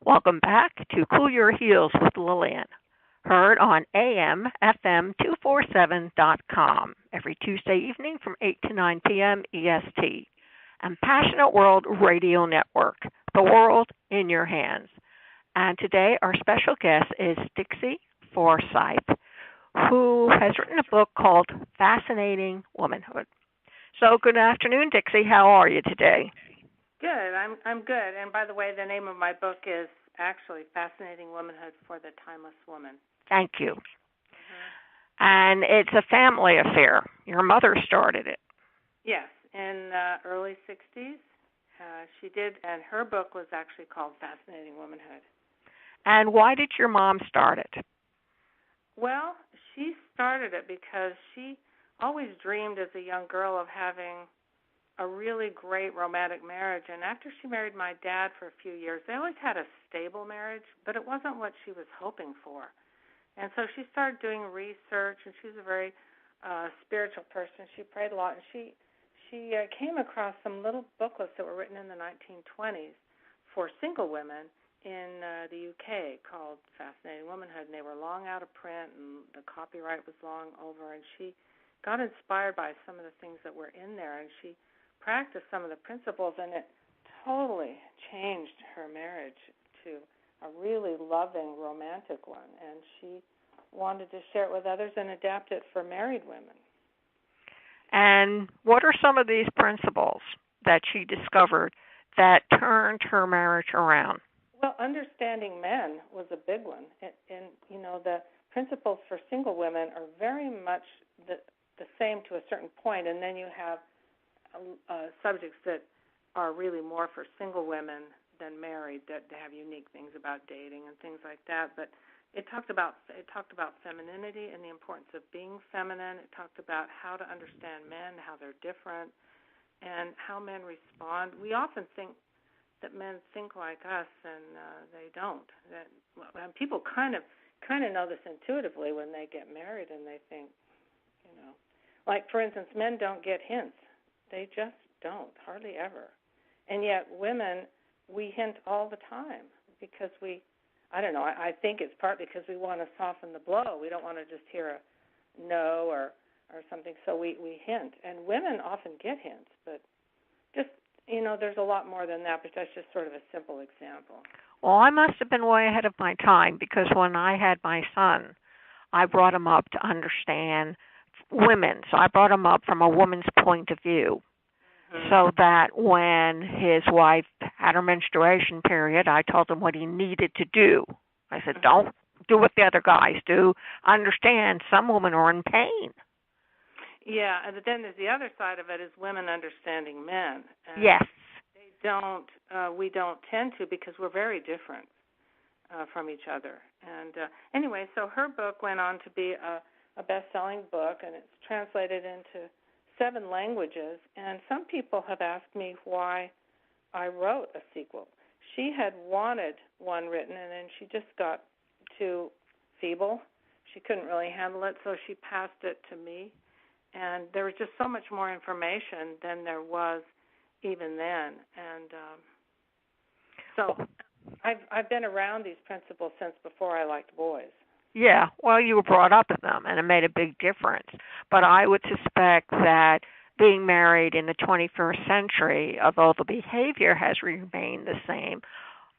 Welcome back to Cool Your Heels with Lillian, heard on AM FM 247.com every Tuesday evening from 8 to 9 p.m. EST, and Passionate World Radio Network, the world in your hands. And today our special guest is Dixie-forsyth, who has written a book called Fascinating Womanhood. So good afternoon, Dixie. How are you today? Good. I'm good. And by the way, the name of my book is actually Fascinating Womanhood for the Timeless Woman. Thank you. And it's a family affair. Your mother started it. Yes, in the early 60s. She did, and her book was actually called Fascinating Womanhood. And why did your mom start it? Well, she started it because she always dreamed as a young girl of having a really great romantic marriage. And after she married my dad for a few years, they always had a stable marriage, but it wasn't what she was hoping for. And so she started doing research, and she was a very spiritual person. She prayed a lot, and she came across some little booklets that were written in the 1920s for single women in the UK called Fascinating Womanhood, and they were long out of print, and the copyright was long over, and she got inspired by some of the things that were in there, and she practiced some of the principles, and it totally changed her marriage to a really loving, romantic one, and she wanted to share it with others and adapt it for married women. And what are some of these principles that she discovered that turned her marriage around? Well, understanding men was a big one, and you know, the principles for single women are very much the same to a certain point, and then you have subjects that are really more for single women than married, that have unique things about dating and things like that. But it talked about femininity and the importance of being feminine. It talked about how to understand men, how they're different, and how men respond. We often think that men think like us, and they don't. And people kind of know this intuitively when they get married, and they think, you know, like for instance, men don't get hints. They just don't, hardly ever. And yet women, we hint all the time because I don't know, I think it's partly because we want to soften the blow. We don't want to just hear a no or something, so we hint. And women often get hints, but just, you know, there's a lot more than that, but that's just sort of a simple example. Well, I must have been way ahead of my time because when I had my son, I brought him up to understand women. So I brought him up from a woman's point of view. So that when his wife had her menstruation period, I told him what he needed to do. I said, don't do what the other guys do. Understand some women are in pain. Yeah, and then there's the other side of it is women understanding men. And yes. We don't tend to because we're very different from each other. And anyway, so her book went on to be a best-selling book, and it's translated into 7 languages, and some people have asked me why I wrote a sequel. She had wanted one written, and then she just got too feeble. She couldn't really handle it, so she passed it to me. And there was just so much more information than there was even then. And so I've been around these principles since before I liked boys. Yeah, well, you were brought up in them, and it made a big difference. But I would suspect that being married in the 21st century, although the behavior has remained the same,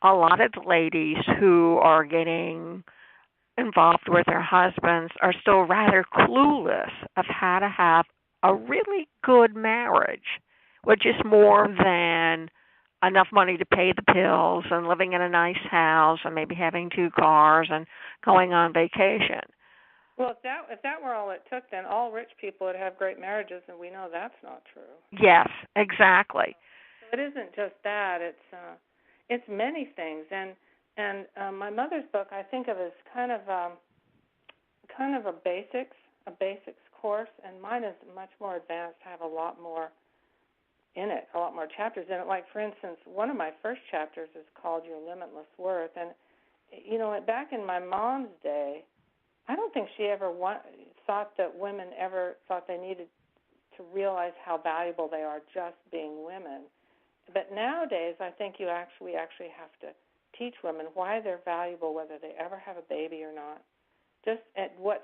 a lot of the ladies who are getting involved with their husbands are still rather clueless of how to have a really good marriage, which is more than enough money to pay the bills and living in a nice house and maybe having 2 cars and going on vacation. Well, if that were all it took, then all rich people would have great marriages, and we know that's not true. Yes, exactly. So it isn't just that; it's many things. And my mother's book I think of as kind of a basics course, and mine is much more advanced. I have a lot more in it, a lot more chapters in it. Like, for instance, one of my first chapters is called Your Limitless Worth. And, you know, back in my mom's day, I don't think she ever thought that women ever thought they needed to realize how valuable they are just being women. But nowadays, I think we actually have to teach women why they're valuable, whether they ever have a baby or not, just at what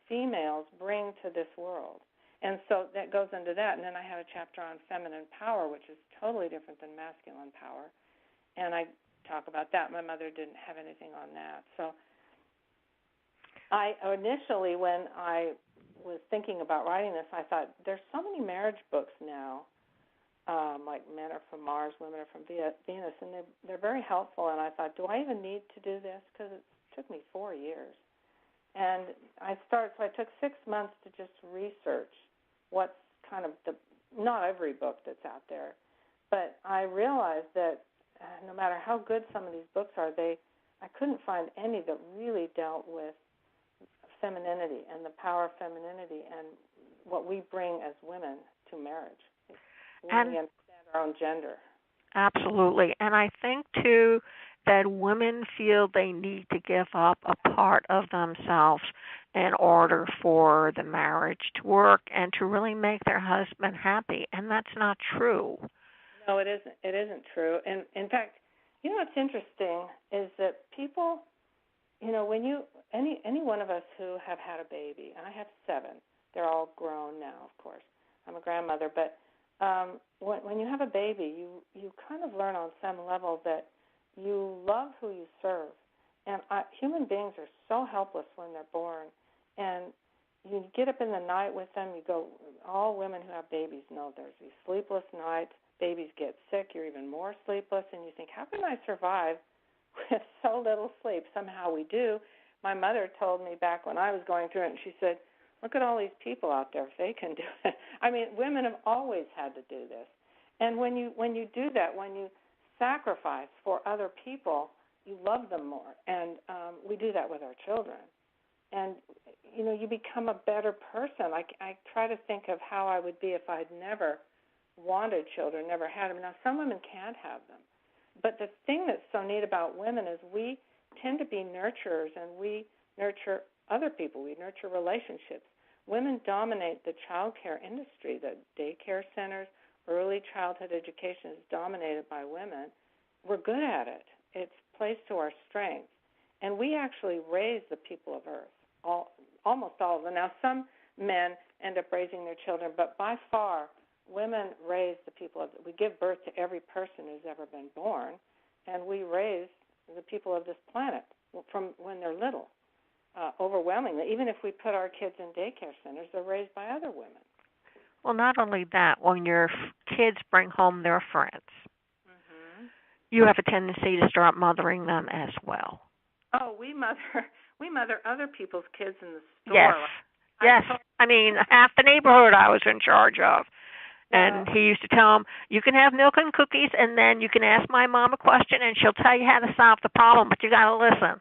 females bring to this world. And so that goes into that. And then I have a chapter on feminine power, which is totally different than masculine power. And I talk about that. My mother didn't have anything on that. So I initially, when I was thinking about writing this, I thought, there's so many marriage books now, like Men Are From Mars, Women Are From Venus, and they're very helpful. And I thought, do I even need to do this? Because it took me 4 years. And so I took 6 months to just research what's kind of not every book that's out there. But I realized that no matter how good some of these books are, I couldn't find any that really dealt with femininity and the power of femininity and what we bring as women to marriage. We understand our own gender. Absolutely. And I think, too, that women feel they need to give up a part of themselves in order for the marriage to work and to really make their husband happy. And that's not true. No, it isn't. It isn't true. And in fact, what's interesting is that people, when any one of us who have had a baby, and I have 7, they're all grown now, of course. I'm a grandmother, but when you have a baby, you kind of learn on some level that you love who you serve. And human beings are so helpless when they're born. And you get up in the night with them. You go, all women who have babies know there's these sleepless nights. Babies get sick. You're even more sleepless. And you think, how can I survive with so little sleep? Somehow we do. My mother told me back when I was going through it, and she said, look at all these people out there, if they can do it. I mean, women have always had to do this. And when you do that, when you sacrifice for other people, you love them more. And we do that with our children. And, you become a better person. I try to think of how I would be if I'd never wanted children, never had them. Now, some women can't have them. But the thing that's so neat about women is we tend to be nurturers, and we nurture other people. We nurture relationships. Women dominate the child care industry. The daycare centers, early childhood education is dominated by women. We're good at it. It plays to our strengths. And we actually raise the people of Earth, almost all of them. Now, some men end up raising their children, but by far, women raise the people of we give birth to every person who's ever been born, and we raise the people of this planet from when they're little. Overwhelmingly, even if we put our kids in daycare centers, they're raised by other women. Well, not only that, when your kids bring home their friends, you have a tendency to start mothering them as well. Oh, we mother other people's kids in the store. Yes, yes. I mean, half the neighborhood I was in charge of. And he used to tell them, you can have milk and cookies, and then you can ask my mom a question, and she'll tell you how to solve the problem, but you got to listen.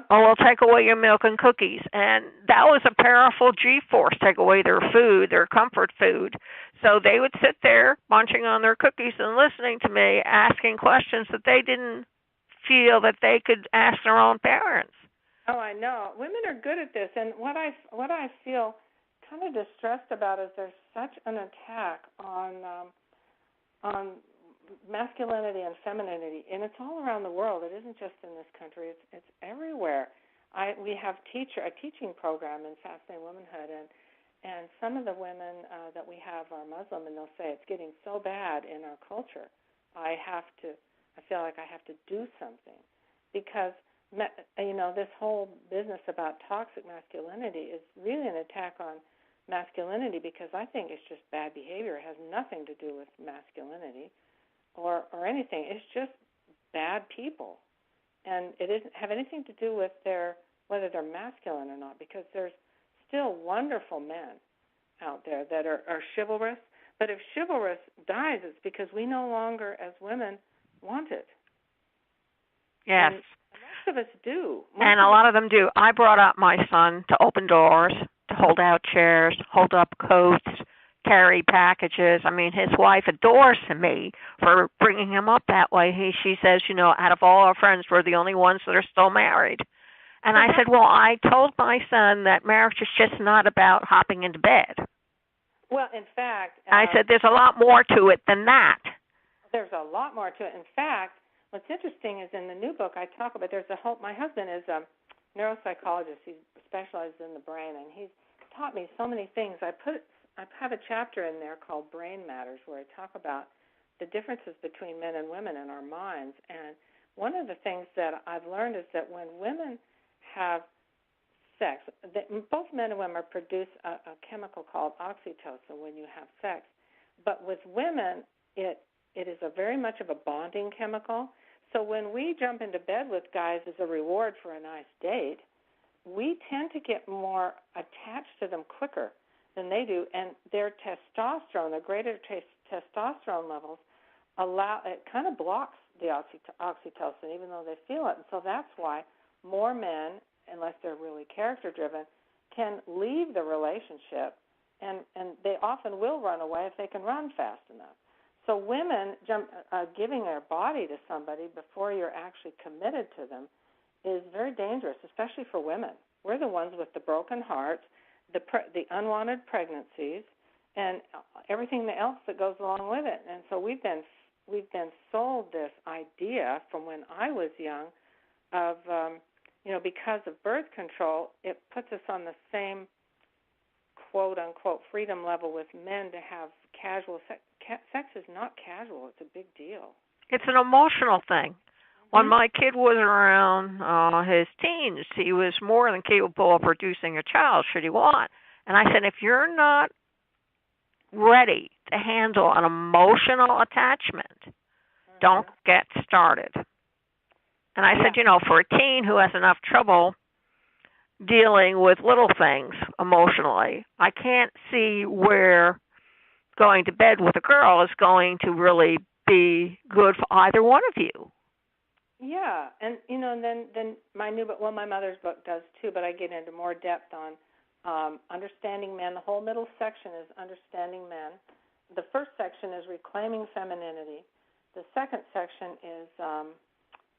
Or we'll take away your milk and cookies. And that was a powerful G-force, take away their food, their comfort food. So they would sit there munching on their cookies and listening to me, asking questions that they didn't feel that they could ask their own parents. Oh, I know. Women are good at this. And what I feel kind of distressed about is there's such an attack on masculinity and femininity, and it's all around the world. It isn't just in this country; it's everywhere. We have a teaching program in Fascinating Womanhood, and some of the women that we have are Muslim, and they'll say it's getting so bad in our culture. I feel like I have to do something because this whole business about toxic masculinity is really an attack on masculinity, because I think it's just bad behavior. It has nothing to do with masculinity or anything. It's just bad people. And it doesn't have anything to do with whether they're masculine or not, because there's still wonderful men out there that are chivalrous. But if chivalrous dies, it's because we no longer, as women, want it. Yes. And most of us do. And a lot of them do. I brought up my son to open doors, to hold out chairs, hold up coats, carry packages. I mean, his wife adores me for bringing him up that way. She says, out of all our friends, we're the only ones that are still married. And I said, well, I told my son that marriage is just not about hopping into bed. Well, in fact... I said, there's a lot more to it than that. There's a lot more to it. In fact, what's interesting is in the new book I talk about, my husband is a neuropsychologist. He specializes in the brain, and he's taught me so many things. I have a chapter in there called Brain Matters where I talk about the differences between men and women in our minds. And one of the things that I've learned is that when women have sex, both men and women produce a chemical called oxytocin when you have sex. But with women, it is very much of a bonding chemical. So when we jump into bed with guys as a reward for a nice date, we tend to get more attached to them quicker than they do, and their testosterone, their greater testosterone levels, it kind of blocks the oxytocin, even though they feel it. And so that's why more men, unless they're really character-driven, can leave the relationship, and they often will run away if they can run fast enough. So women giving their body to somebody before you're actually committed to them is very dangerous, especially for women. We're the ones with the broken hearts, the unwanted pregnancies, and everything else that goes along with it. And so we've been sold this idea from when I was young of because of birth control, it puts us on the same quote unquote freedom level with men to have casual sex. Sex is not casual; it's a big deal. It's an emotional thing. When my kid was around his teens, he was more than capable of producing a child should he want. And I said, if you're not ready to handle an emotional attachment, don't get started. And I said, for a teen who has enough trouble dealing with little things emotionally, I can't see where going to bed with a girl is going to really be good for either one of you. Yeah, and then my new book, my mother's book does too, but I get into more depth on understanding men. The whole middle section is understanding men. The first section is reclaiming femininity. The second section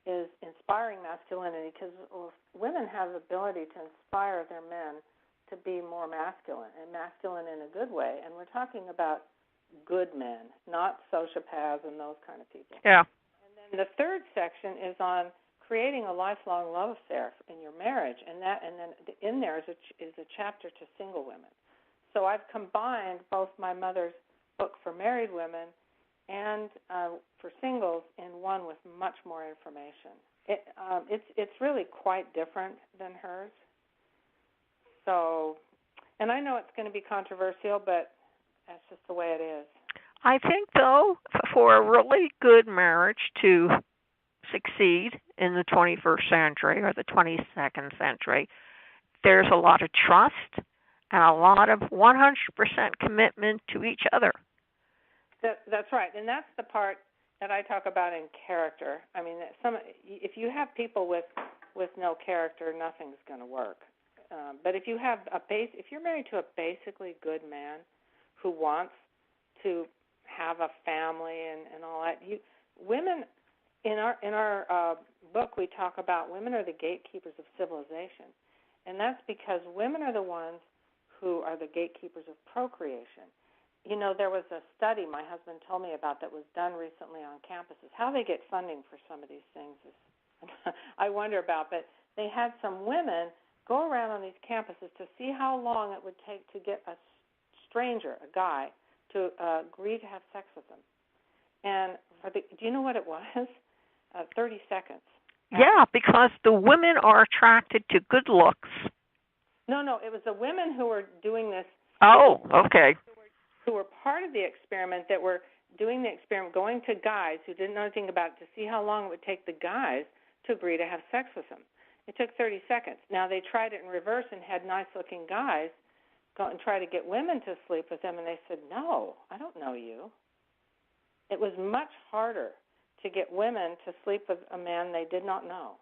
is inspiring masculinity, because women have the ability to inspire their men to be more masculine, and masculine in a good way. And we're talking about good men, not sociopaths and those kind of people. Yeah. And the third section is on creating a lifelong love affair in your marriage, and then in there is a chapter to single women. So I've combined both my mother's book for married women and for singles in one with much more information. It's really quite different than hers. So, and I know it's going to be controversial, but that's just the way it is. I think, though, for a really good marriage to succeed in the 21st century or the 22nd century, there's a lot of trust and a lot of 100% commitment to each other. That's right, and that's the part that I talk about in character. I mean, if you have people with no character, nothing's going to work. But if you have if you're married to a basically good man who wants to have a family and all that, women in our book we talk about women are the gatekeepers of civilization, and that's because women are the ones who are the gatekeepers of procreation. There was a study my husband told me about that was done recently on campuses. How they get funding for some of these things is I wonder about, but they had some women go around on these campuses to see how long it would take to get a stranger, a guy, to agree to have sex with them. And do you know what it was? 30 seconds. Yeah, because the women are attracted to good looks. No, it was the women who were doing this. Oh, okay. Who were part of the experiment, that were doing the experiment, going to guys who didn't know anything about it to see how long it would take the guys to agree to have sex with them. It took 30 seconds. Now, they tried it in reverse and had nice-looking guys go and try to get women to sleep with them, and they said, no, I don't know you. It was much harder to get women to sleep with a man they did not know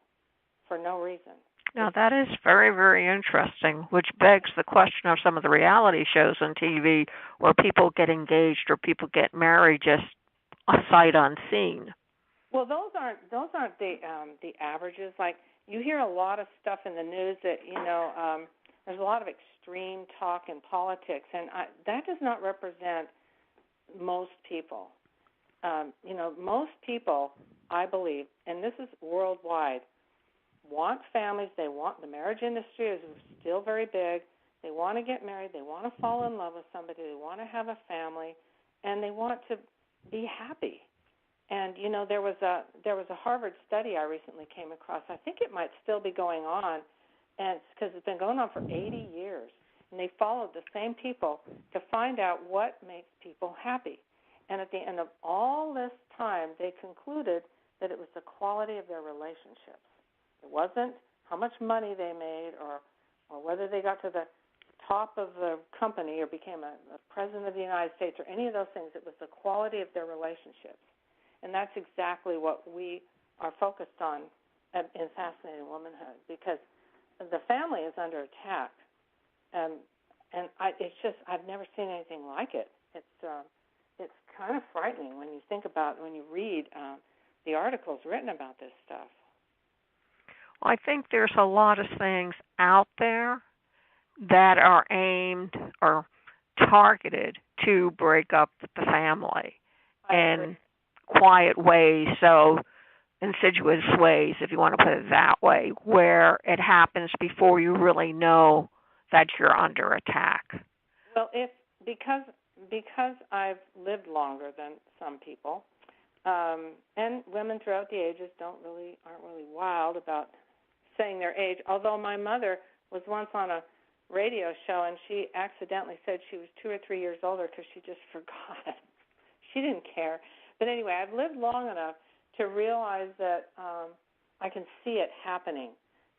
for no reason. Now, that is very, very interesting, which begs the question of some of the reality shows on TV where people get engaged or people get married just a sight unseen. Well, those aren't the averages. Like, you hear a lot of stuff in the news that, there's a lot of extreme talk in politics, and that does not represent most people. Most people I believe, and this is worldwide, want families. They want, the marriage industry is still very big. They want to get married. They want to fall in love with somebody. They want to have a family, and they want to be happy. And there was a Harvard study I recently came across. I think it might still be going on, and because it's been going on for 80 years. And they followed the same people to find out what makes people happy. And at the end of all this time, they concluded that it was the quality of their relationships. It wasn't how much money they made or whether they got to the top of the company or became a president of the United States or any of those things. It was the quality of their relationships. And that's exactly what we are focused on in Fascinating Womanhood, because the family is under attack. I've never seen anything like it. It's kind of frightening when you read the articles written about this stuff. Well, I think there's a lot of things out there that are aimed or targeted to break up the family in quiet ways, so insidious ways, if you want to put it that way, where it happens before you really know that you're under attack. Well, because I've lived longer than some people, and women throughout the ages aren't really wild about saying their age. Although my mother was once on a radio show and she accidentally said she was 2 or 3 years older because she just forgot. She didn't care. But anyway, I've lived long enough to realize that I can see it happening.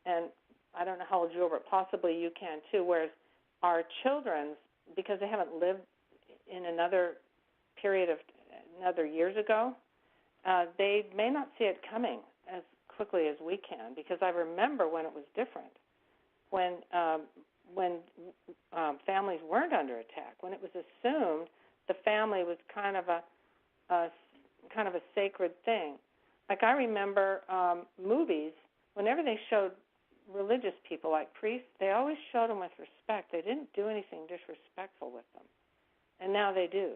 And I don't know how old you are, but possibly you can too, whereas our children, because they haven't lived in another period of another years ago, they may not see it coming as quickly as we can, because I remember when it was different, when families weren't under attack, when it was assumed the family was kind of a sacred thing. Like I remember movies, whenever they showed religious people like priests, they always showed them with respect. They didn't do anything disrespectful with them. And now they do.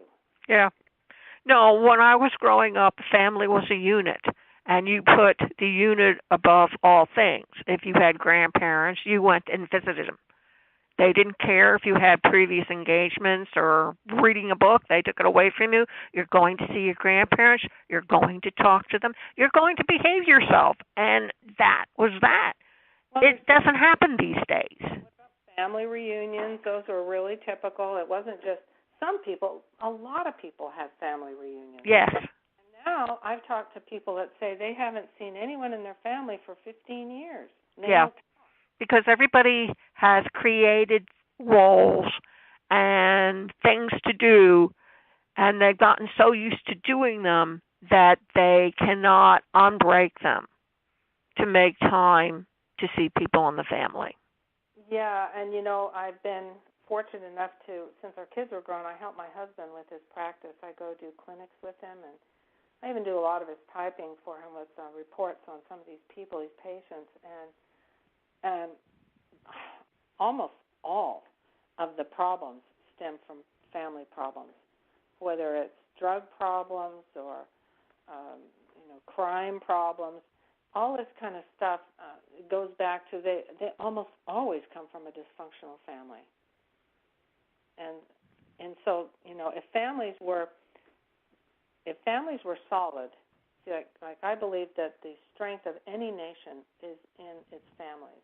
Yeah. No, when I was growing up, family was a unit, and you put the unit above all things. If you had grandparents, you went and visited them. They didn't care if you had previous engagements or reading a book. They took it away from you. You're going to see your grandparents. You're going to talk to them. You're going to behave yourself. And that was that. Well, it doesn't happen these days. Family reunions, those were really typical. It wasn't just some people. A lot of people have family reunions. Yes. And now I've talked to people that say they haven't seen anyone in their family for 15 years. Yeah. Because everybody has created roles and things to do, and they've gotten so used to doing them that they cannot unbreak them to make time to see people in the family. Yeah, and I've been fortunate enough to, since our kids were grown, I help my husband with his practice. I go do clinics with him, and I even do a lot of his typing for him with reports on some of these people, these patients, and almost all of the problems stem from family problems, whether it's drug problems or crime problems. All this kind of stuff goes back to they almost always come from a dysfunctional family, and so if families were solid, see, like I believe that the strength of any nation is in its families.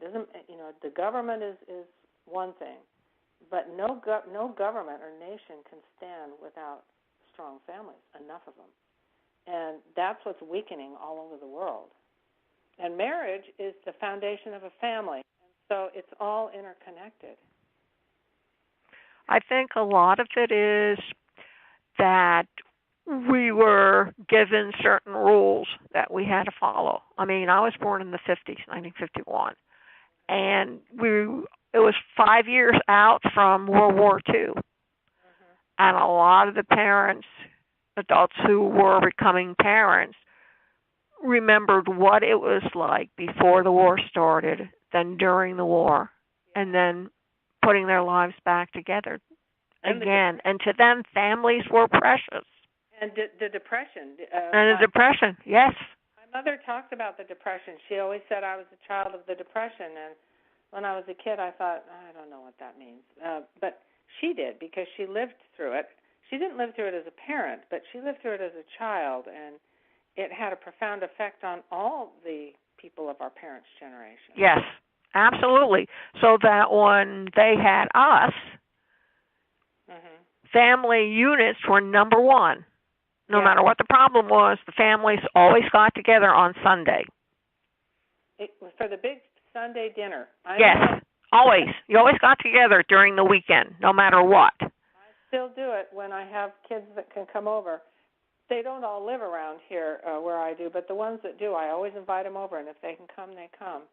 The government is one thing, but no government or nation can stand without strong families, enough of them. And that's what's weakening all over the world. And marriage is the foundation of a family, and so it's all interconnected. I think a lot of it is that we were given certain rules that we had to follow. I mean, I was born in the 50s, 1951. And it was 5 years out from World War II. Mm-hmm. And a lot of the parents, adults who were becoming parents, remembered what it was like before the war started, then during the war, and then putting their lives back together again. And to them, families were precious. And the depression. And the depression, yes. My mother talked about the depression. She always said I was a child of the depression, and when I was a kid, I thought, I don't know what that means. But she did, because she lived through it. She didn't live through it as a parent, but she lived through it as a child, and it had a profound effect on all the people of our parents' generation. Yes, absolutely. So that when they had us, family units were number one. No matter what the problem was, the families always got together on Sunday. It was for the big Sunday dinner. Yes, always. You always got together during the weekend, no matter what. I still do it when I have kids that can come over. They don't all live around here where I do, but the ones that do, I always invite them over, and if they can come, they come.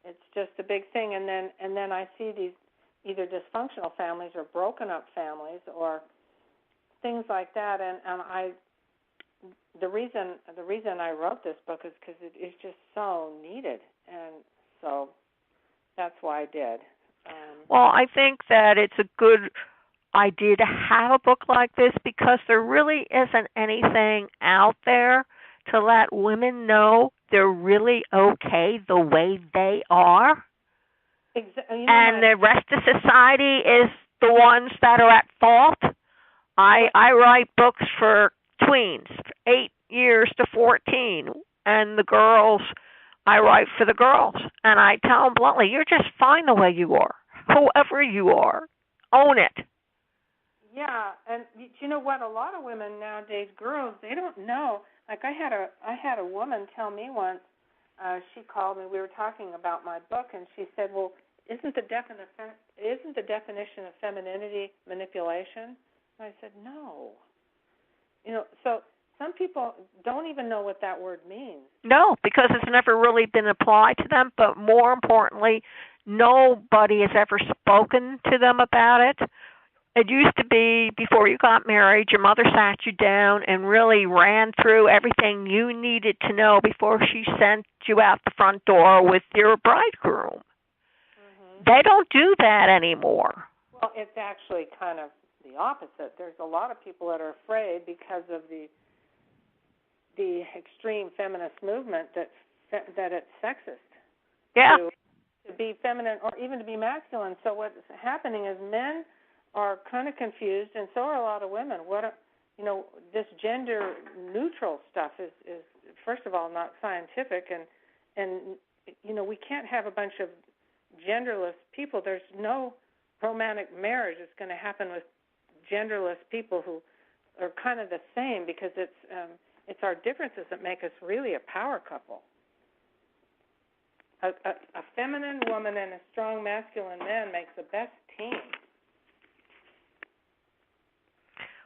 It's just a big thing, and then I see these either dysfunctional families or broken up families or things like that, and the reason I wrote this book is because it is just so needed, and so that's why I did. Well, I think that it's a good idea to have a book like this because there really isn't anything out there to let women know they're really okay the way they are. And the rest of society is the ones that are at fault. I write books for tweens, 8 years to 14, and the girls, I write for the girls. And I tell them bluntly, you're just fine the way you are, whoever you are. Own it. Yeah, and you know what? A lot of women nowadays, girls, they don't know. Like I had a woman tell me once. She called me. We were talking about my book, and she said, "Well, isn't the definition of femininity manipulation?" And I said, "No." You know, so some people don't even know what that word means. No, because it's never really been applied to them. But more importantly, nobody has ever spoken to them about it. It used to be before you got married, your mother sat you down and really ran through everything you needed to know before she sent you out the front door with your bridegroom. They don't do that anymore. Well, it's actually kind of the opposite. There's a lot of people that are afraid because of the extreme feminist movement that it's sexist. Yeah. To be feminine or even to be masculine. So what's happening is men are kind of confused, and so are a lot of women. This gender neutral stuff is first of all not scientific, and we can't have a bunch of genderless people. There's no romantic marriage that's going to happen with genderless people who are kind of the same, because it's our differences that make us really a power couple. A feminine woman and a strong masculine man makes the best team.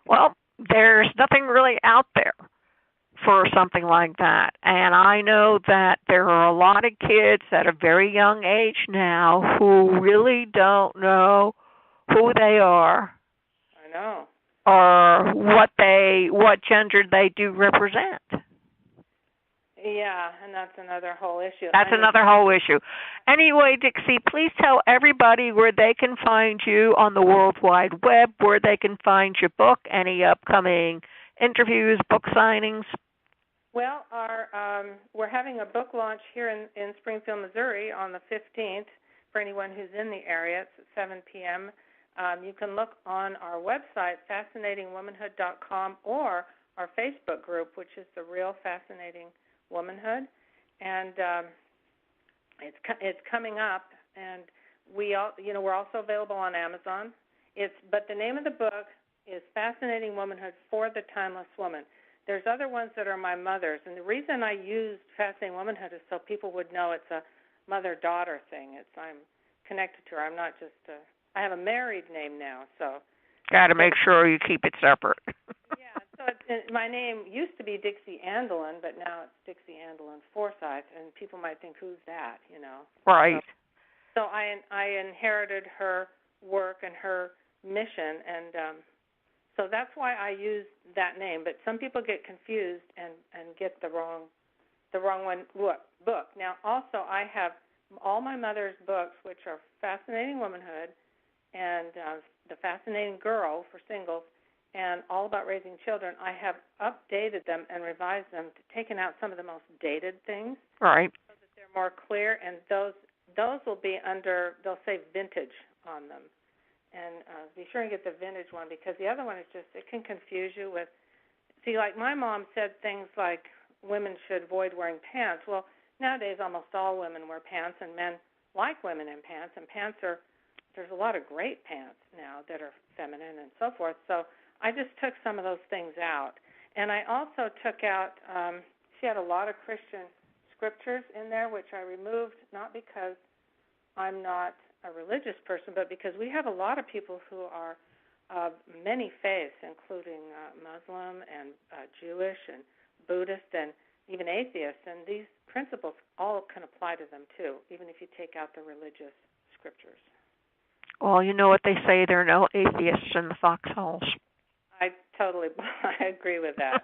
Well, there's nothing really out there for something like that. And I know that there are a lot of kids at a very young age now who really don't know who they are. I know. Or what gender they do represent. Yeah, and that's another whole issue. That's another whole issue. Anyway, Dixie, please tell everybody where they can find you on the World Wide Web, where they can find your book, any upcoming interviews, book signings. Well, we're having a book launch here in Springfield, Missouri on the 15th for anyone who's in the area. It's at 7 p.m. You can look on our website, fascinatingwomanhood.com, or our Facebook group, which is The Real Fascinating Womanhood, and it's coming up, and we're also available on Amazon. But the name of the book is Fascinating Womanhood for the Timeless Woman. There's other ones that are my mother's, and the reason I used Fascinating Womanhood is so people would know it's a mother-daughter thing. I'm connected to her. I'm not just I have a married name now, so. Got to make sure you keep it separate. Yeah, so my name used to be Dixie Andelin, but now it's Dixie Andelin Forsyth, and people might think, who's that, Right. So I inherited her work and her mission, and so that's why I use that name. But some people get confused and get the wrong book. Now, also, I have all my mother's books, which are Fascinating Womanhood and The Fascinating Girl for singles, and All About Raising Children, I have updated them and revised them, taken out some of the most dated things, Right. so that they're more clear. And those will be under, they'll say vintage on them. And be sure and get the vintage one, because the other one is just, it can confuse you with, see, like my mom said things like women should avoid wearing pants. Well, nowadays almost all women wear pants, and men like women in pants, and pants are, there's a lot of great pants now that are feminine and so forth. So I just took some of those things out. And I also took out, she had a lot of Christian scriptures in there, which I removed, not because I'm not a religious person, but because we have a lot of people who are of many faiths, including Muslim and Jewish and Buddhist and even atheists, and these principles all can apply to them too, even if you take out the religious scriptures. Well, you know what they say, there are no atheists in the foxholes. I agree with that.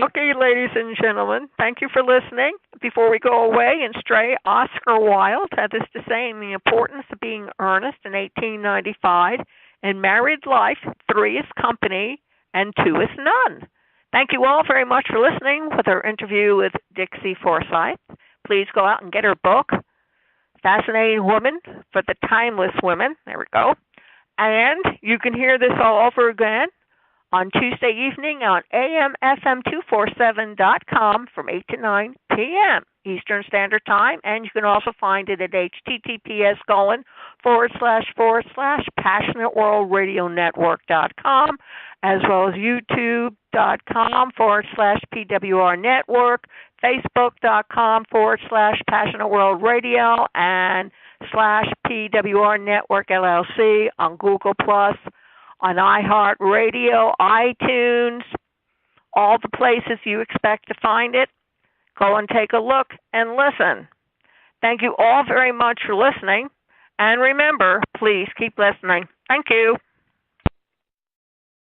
Okay, ladies and gentlemen, thank you for listening. Before we go away and stray, Oscar Wilde had this to say in The Importance of Being Earnest in 1895. In married life, 3 is company and 2 is none. Thank you all very much for listening with our interview with Dixie-Forsyth. Please go out and get her book, Fascinating Woman for the Timeless Women. There we go. And you can hear this all over again on Tuesday evening on AMFM247.com from 8 to 9 p.m. Eastern Standard Time. And you can also find it at https://passionateworldradionetwork.com, as well as youtube.com/PWR Network, facebook.com/Passionate World Radio, and /PWR Network LLC on Google+, on iHeartRadio, iTunes, all the places you expect to find it. Go and take a look and listen. Thank you all very much for listening. And remember, please keep listening. Thank you.